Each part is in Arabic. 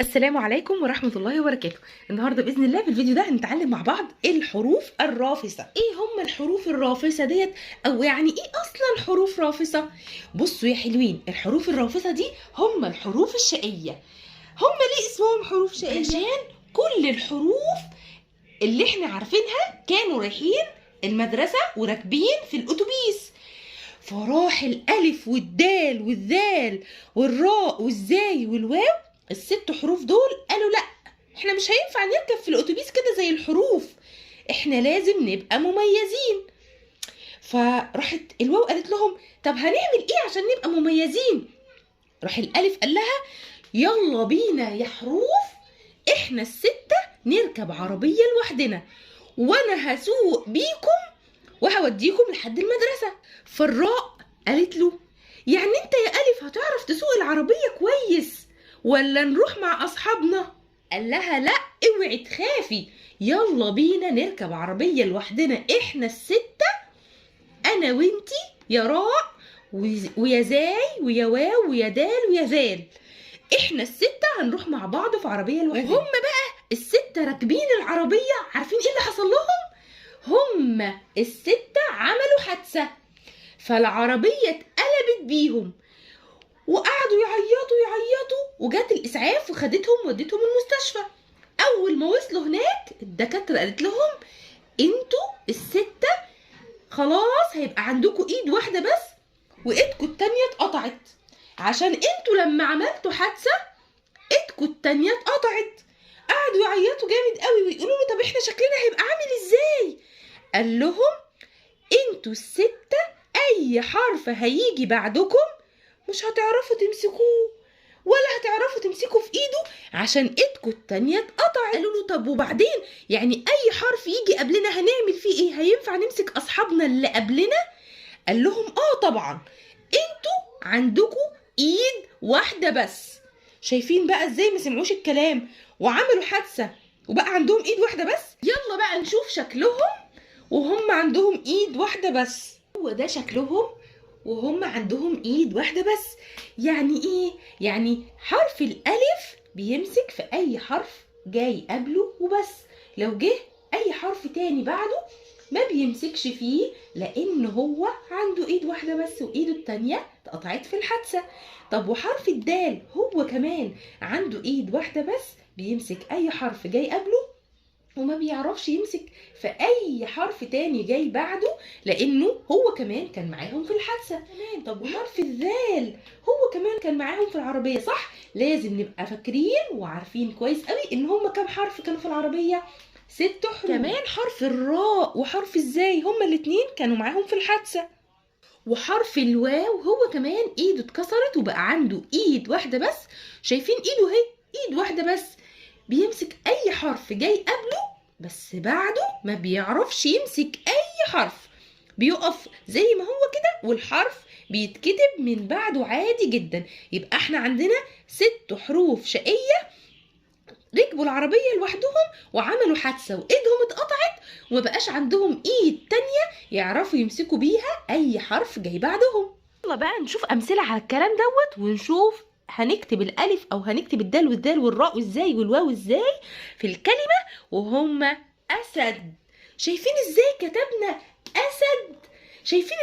السلام عليكم ورحمة الله وبركاته. النهاردة بإذن الله في الفيديو ده هنتعلم مع بعض الحروف الرافصة. ايه هم الحروف الرافصة ديت؟ او يعني ايه اصلا حروف رافصة؟ بصوا يا حلوين، الحروف الرافصة دي هم الحروف الشقية. هم ليه اسمهم حروف شقية؟ عشان كل الحروف اللي احنا عارفينها كانوا رايحين المدرسة وراكبين في الأتوبيس، فراح الألف والدال والذال والراء والزاي والواو، الست حروف دول قالوا لا، احنا مش هينفع نركب في الأتوبيس كده زي الحروف، احنا لازم نبقى مميزين. فراحت الواو قالت لهم طب هنعمل ايه عشان نبقى مميزين؟ راح الألف قال لها يلا بينا يا حروف، احنا الستة نركب عربية لوحدنا وانا هسوق بيكم وهوديكم لحد المدرسة. فالراء قالت له يعني انت يا ألف هتعرف تسوق العربية كويس ولا نروح مع أصحابنا؟ قال لها لا، اوعي تخافي، يلا بينا نركب عربية لوحدنا احنا الستة، انا وانتي يا راء ويا زاي ويا واو ويا دال ويا ذال، احنا الستة هنروح مع بعض في عربية لوحدنا. وهم بقى الستة راكبين العربية، عارفين ايه اللي حصل لهم؟ هم الستة عملوا حادثة، فالعربية اتقلبت بيهم وقعدوا يعيطوا يعيطوا، وجات الإسعاف وخدتهم ودتهم المستشفى. أول ما وصلوا هناك الدكاترة قالت لهم انتوا الستة خلاص هيبقى عندكم ايد واحدة بس وايدكم التانية اتقطعت، عشان انتوا لما عملتوا حادثة ايدكم التانية اتقطعت. قعدوا يعيطوا جامد قوي ويقولوا له طب احنا شكلنا هيبقى عامل ازاي؟ قال لهم انتوا الستة اي حرف هيجي بعدكم مش هتعرفوا تمسكوه ولا هتعرفوا تمسكوا في ايده عشان ايدكم التانية اتقطعت. قالوا له طب وبعدين يعني اي حرف يجي قبلنا هنعمل فيه ايه؟ هينفع نمسك اصحابنا اللي قبلنا؟ قال لهم طبعا، انتوا عندكم ايد واحدة بس. شايفين بقى ازاي ما سمعوش الكلام وعملوا حادثة وبقى عندهم ايد واحدة بس؟ يلا بقى نشوف شكلهم وهم عندهم ايد واحدة بس. هو ده شكلهم وهم عندهم ايد واحدة بس. يعني ايه؟ يعني حرف الالف بيمسك في اي حرف جاي قبله وبس، لو جه اي حرف تاني بعده ما بيمسكش فيه لان هو عنده ايد واحدة بس وايده التانية اتقطعت في الحادثة. طب وحرف الدال هو كمان عنده ايد واحدة بس، بيمسك اي حرف جاي قبله وما بيعرفش يمسك في اي حرف تاني جاي بعده لانه هو كمان كان معاهم في الحادثه. تمام. طب وحرف الذال هو كمان كان معاهم في العربيه، صح؟ لازم نبقى فاكرين وعارفين كويس قوي ان هم كام حرف كانوا في العربيه؟ 6 حروف. كمان حرف الراء وحرف الزاي هما الاتنين كانوا معاهم في الحادثه. وحرف الواو هو كمان ايده اتكسرت وبقى عنده ايد واحده بس. شايفين ايده اهي، ايد واحده بس، بيمسك اي حرف جاي قبله بس بعده ما بيعرفش يمسك اي حرف، بيقف زي ما هو كده والحرف بيتكتب من بعده عادي جدا. يبقى احنا عندنا 6 حروف شقية ركبوا العربية لوحدهم وعملوا حادثة وايدهم اتقطعت ومبقاش عندهم ايد تانية يعرفوا يمسكوا بيها اي حرف جاي بعدهم. يلا بقى نشوف امثلة على الكلام دوت ونشوف هنكتب الالف او هنكتب الدال والدال والراء والزاي والواو ازاي في الكلمة وهم اسد. شايفين ازاي كتبنا اسد؟ شايفين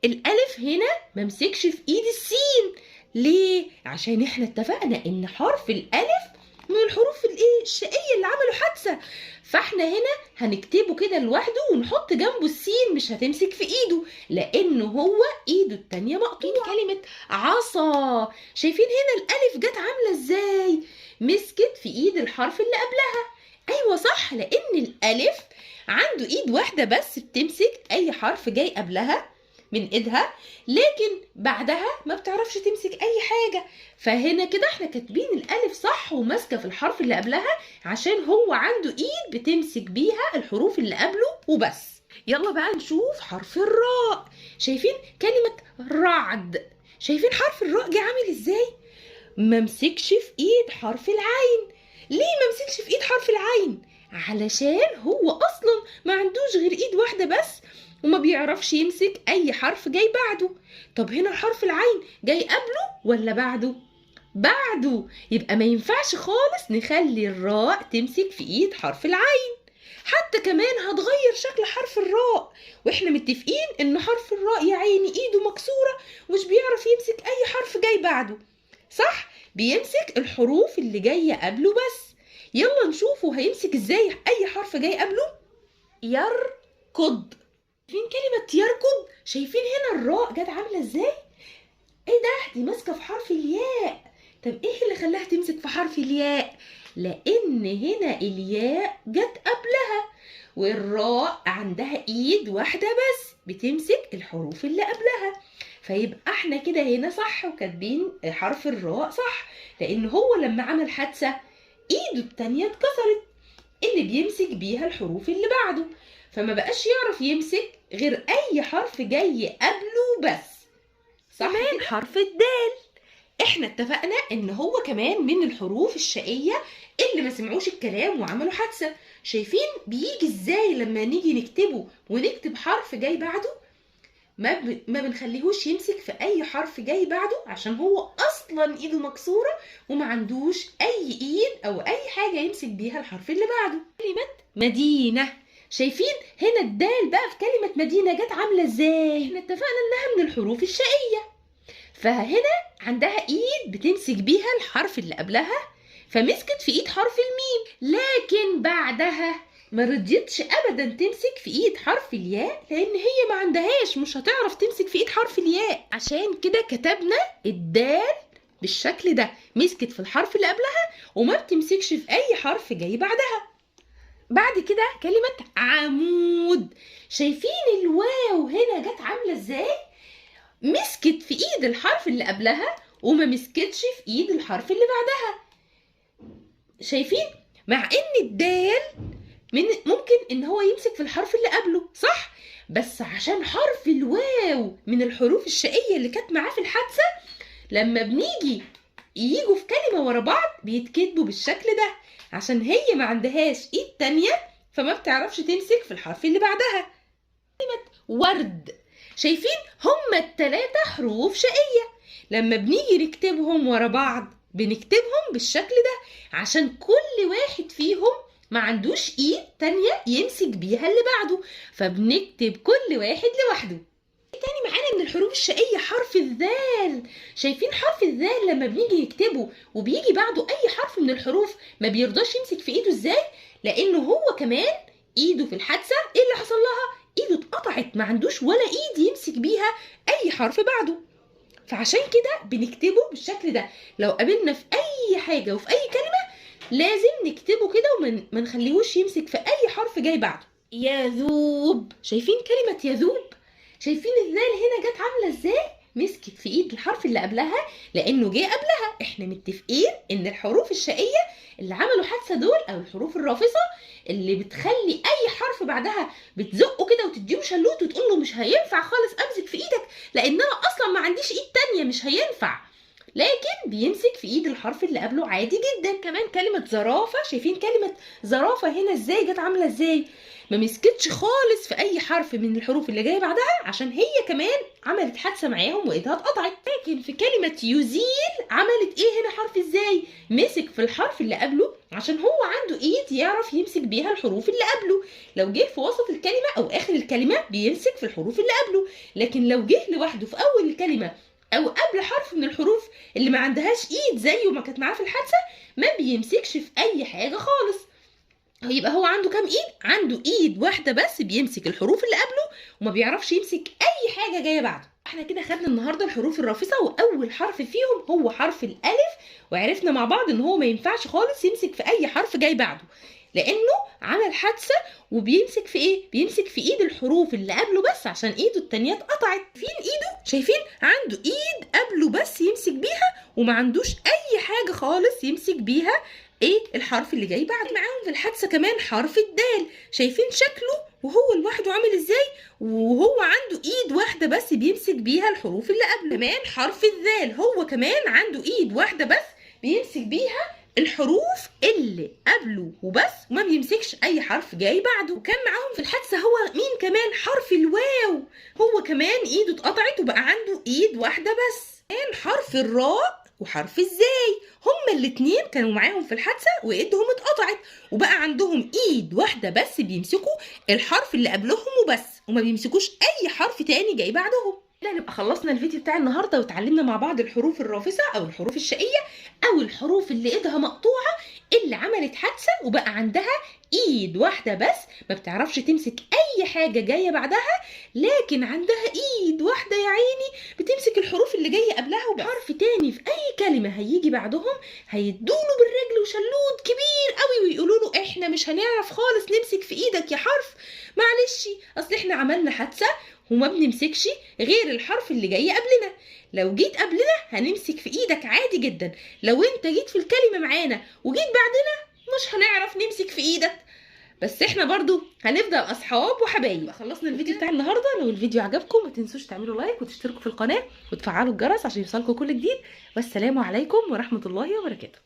الالف هنا ممسكش في ايد السين. ليه؟ عشان احنا اتفقنا ان حرف الالف من الحروف الشقية اللي عملوا حادثة، فاحنا هنا هنكتبه كده لوحده ونحط جنبه السين، مش هتمسك في ايده لانه هو ايده التانية مقطوعة. كلمة عصا، شايفين هنا الالف جت عاملة ازاي؟ مسكت في ايد الحرف اللي قبلها. ايوه صح، لان الالف عنده ايد واحدة بس بتمسك اي حرف جاي قبلها من ايدها، لكن بعدها ما بتعرفش تمسك اي حاجة. فهنا كده احنا كاتبين الالف صح وماسكة في الحرف اللي قبلها عشان هو عنده ايد بتمسك بيها الحروف اللي قبله وبس. يلا بقى نشوف حرف الراء. شايفين كلمة رعد؟ شايفين حرف الراء جه عامل ازاي؟ ممسكش في ايد حرف العين. ليه ممسكش في ايد حرف العين؟ علشان هو اصلا ما عندوش غير ايد واحدة بس وما بيعرفش يمسك اي حرف جاي بعده. طب هنا حرف العين جاي قبله ولا بعده؟ بعده، يبقى ما ينفعش خالص نخلي الراء تمسك في ايد حرف العين. حتى كمان هتغير شكل حرف الراء، واحنا متفقين ان حرف الراء يا عيني ايده مكسورة ومش بيعرف يمسك اي حرف جاي بعده، صح؟ بيمسك الحروف اللي جاية قبله بس. يلا نشوفه هيمسك ازاي اي حرف جاي قبله. يركض. شايفين كلمة يركض؟ شايفين هنا الراء جت عاملة ازاي؟ ايه ده؟ دي ماسكة في حرف الياء. طب ايه اللي خلاها تمسك في حرف الياء؟ لان هنا الياء جت قبلها، والراء عندها ايد واحدة بس بتمسك الحروف اللي قبلها. فيبقى احنا كده هنا صح وكاتبين حرف الراء صح، لان هو لما عمل حادثة ايده التانية اتكسرت اللي بيمسك بيها الحروف اللي بعده، فما بقاش يعرف يمسك غير اي حرف جاي قبله بس، صح؟ كمان حرف الدال، احنا اتفقنا ان هو كمان من الحروف الشقية اللي ما سمعوش الكلام وعملوا حادثة. شايفين بيجي ازاي لما نيجي نكتبه ونكتب حرف جاي بعده؟ ما بنخليهوش يمسك في اي حرف جاي بعده، عشان هو اصلا ايده مكسورة وما عندوش اي ايد او اي حاجة يمسك بيها الحرف اللي بعده. كلمة مدينة، شايفين هنا الدال بقى في كلمة مدينة جت عاملة ازاي؟ احنا اتفقنا انها من الحروف الشقية، فهنا عندها ايد بتمسك بيها الحرف اللي قبلها، فمسكت في ايد حرف الميم، لكن بعدها ما رضيتش ابدا تمسك في ايد حرف الياء، لان هي ما عندهاش، مش هتعرف تمسك في ايد حرف الياء. عشان كده كتبنا الدال بالشكل ده، مسكت في الحرف اللي قبلها وما بتمسكش في اي حرف جاي بعدها. بعد كده كلمة عمود، شايفين الواو هنا جت عاملة ازاي؟ مسكت في ايد الحرف اللي قبلها وما مسكتش في ايد الحرف اللي بعدها. شايفين؟ مع ان الدال ممكن ان هو يمسك في الحرف اللي قبله، صح؟ بس عشان حرف الواو من الحروف الشقية اللي كانت معاه في الحادثة، لما بنيجي ييجوا في كلمة ورا بعض بيتكتبوا بالشكل ده، عشان هي ما عندهاش ايد تانية فما بتعرفش تمسك في الحرف اللي بعدها. كلمة ورد، شايفين هما التلاتة حروف شقية، لما بنيجي نكتبهم ورا بعض بنكتبهم بالشكل ده، عشان كل واحد فيهم ما عندوش ايد تانية يمسك بيها اللي بعده، فبنكتب كل واحد لوحده. تاني معانا من الحروف الشقية حرف الذال، شايفين حرف الذال لما بنيجي نكتبه وبيجي بعده اي حرف من الحروف ما بيرضاش يمسك في ايده ازاي؟ لانه هو كمان ايده في الحادثة ايه اللي حصل لها؟ ايده اتقطعت، ما عندوش ولا ايد يمسك بيها اي حرف بعده، فعشان كده بنكتبه بالشكل ده. لو قابلنا في اي حاجة وفي اي كلمة لازم نكتبه كده وما نخليهوش يمسك في اي حرف جاي بعده. يذوب، شايفين كلمة يذوب؟ شايفين الذال هنا جت عاملة ازاي؟ مسكت في ايد الحرف اللي قبلها لانه جه قبلها. احنا متفقين ان الحروف الشقية اللي عملوا حادثة دول او الحروف الرافصة اللي بتخلي اي حرف بعدها بتزقه كده وتديله شلوت وتقول له مش هينفع خالص امسك في ايدك لان انا اصلا ما عنديش ايد تانية مش هينفع، لكن بيمسك في ايد الحرف اللي قبله عادي جدا. كمان كلمة زرافة، شايفين كلمة زرافة هنا ازاي جت عاملة ازاي؟ ما مسكتش خالص في اي حرف من الحروف اللي جايه بعدها عشان هي كمان عملت حادثه معاهم وايدها اتقطعت. لكن في كلمه يزيل عملت ايه هنا؟ حرف ازاي؟ مسك في الحرف اللي قبله عشان هو عنده ايد يعرف يمسك بيها الحروف اللي قبله. لو جه في وسط الكلمه او اخر الكلمه بيمسك في الحروف اللي قبله، لكن لو جه لوحده في اول الكلمه او قبل حرف من الحروف اللي ما عندهاش ايد زيه ما كانت معاه في الحادثه ما بيمسكش في اي حاجه خالص. يبقى هو عنده كام ايد؟ عنده ايد واحده بس بيمسك الحروف اللي قبله وما بيعرفش يمسك اي حاجه جايه بعده. احنا كده خدنا النهارده الحروف الرافصه، واول حرف فيهم هو حرف الالف، وعرفنا مع بعض ان هو ما ينفعش خالص يمسك في اي حرف جاي بعده لانه عمل حادثه، وبيمسك في ايه؟ بيمسك في ايد الحروف اللي قبله بس عشان ايده التانيه اتقطعت. فين ايده؟ شايفين عنده ايد قبله بس يمسك بيها وما عندوش اي حاجه خالص يمسك بيها ايه الحرف اللي جاي بعد. معاهم في الحادثه كمان حرف الدال، شايفين شكله وهو لوحده عامل ازاي؟ وهو عنده ايد واحده بس بيمسك بيها الحروف اللي قبله. كمان حرف الذال هو كمان عنده ايد واحده بس بيمسك بيها الحروف اللي قبله وبس، وما بيمسكش اي حرف جاي بعده. وكان معاهم في الحادثه هو مين كمان؟ حرف الواو، هو كمان ايده اتقطعت وبقى عنده ايد واحده بس. كان حرف الراء وحرف الزاي. هما الاتنين كانوا معاهم في الحادثة وإيدهم اتقطعت، وبقى عندهم إيد واحدة بس بيمسكوا الحرف اللي قبلهم وبس، وما بيمسكوش أي حرف تاني جاي بعدهم. كده نبقى خلصنا الفيديو بتاع النهارده واتعلمنا مع بعض الحروف الرافصة أو الحروف الشقية أو الحروف اللي إيدها مقطوعة، اللي عملت حادثة وبقى عندها إيد واحدة بس ما بتعرفش تمسك أي حاجة جاية بعدها، لكن عندها إيد واحدة يا عيني بتمسك الحروف اللي جاية قبلها، وحرف تاني في أي كلمة هيجي بعدهم هيدوله بالرجل وشلوت كبير قوي ويقولوا له إحنا مش هنعرف خالص نمسك في إيدك يا حرف، معلش أصل إحنا عملنا حادثة وما بنمسكش غير الحرف اللي جاي قبلنا. لو جيت قبلنا هنمسك في ايدك عادي جدا، لو انت جيت في الكلمة معانا وجيت بعدنا مش هنعرف نمسك في ايدك، بس احنا برضو هنفضل اصحاب وحبايب. خلصنا الفيديو بتاع النهارده. لو الفيديو عجبكم ما تنسوش تعملوا لايك وتشتركوا في القناة وتفعلوا الجرس عشان يوصلكم كل جديد. والسلام عليكم ورحمة الله وبركاته.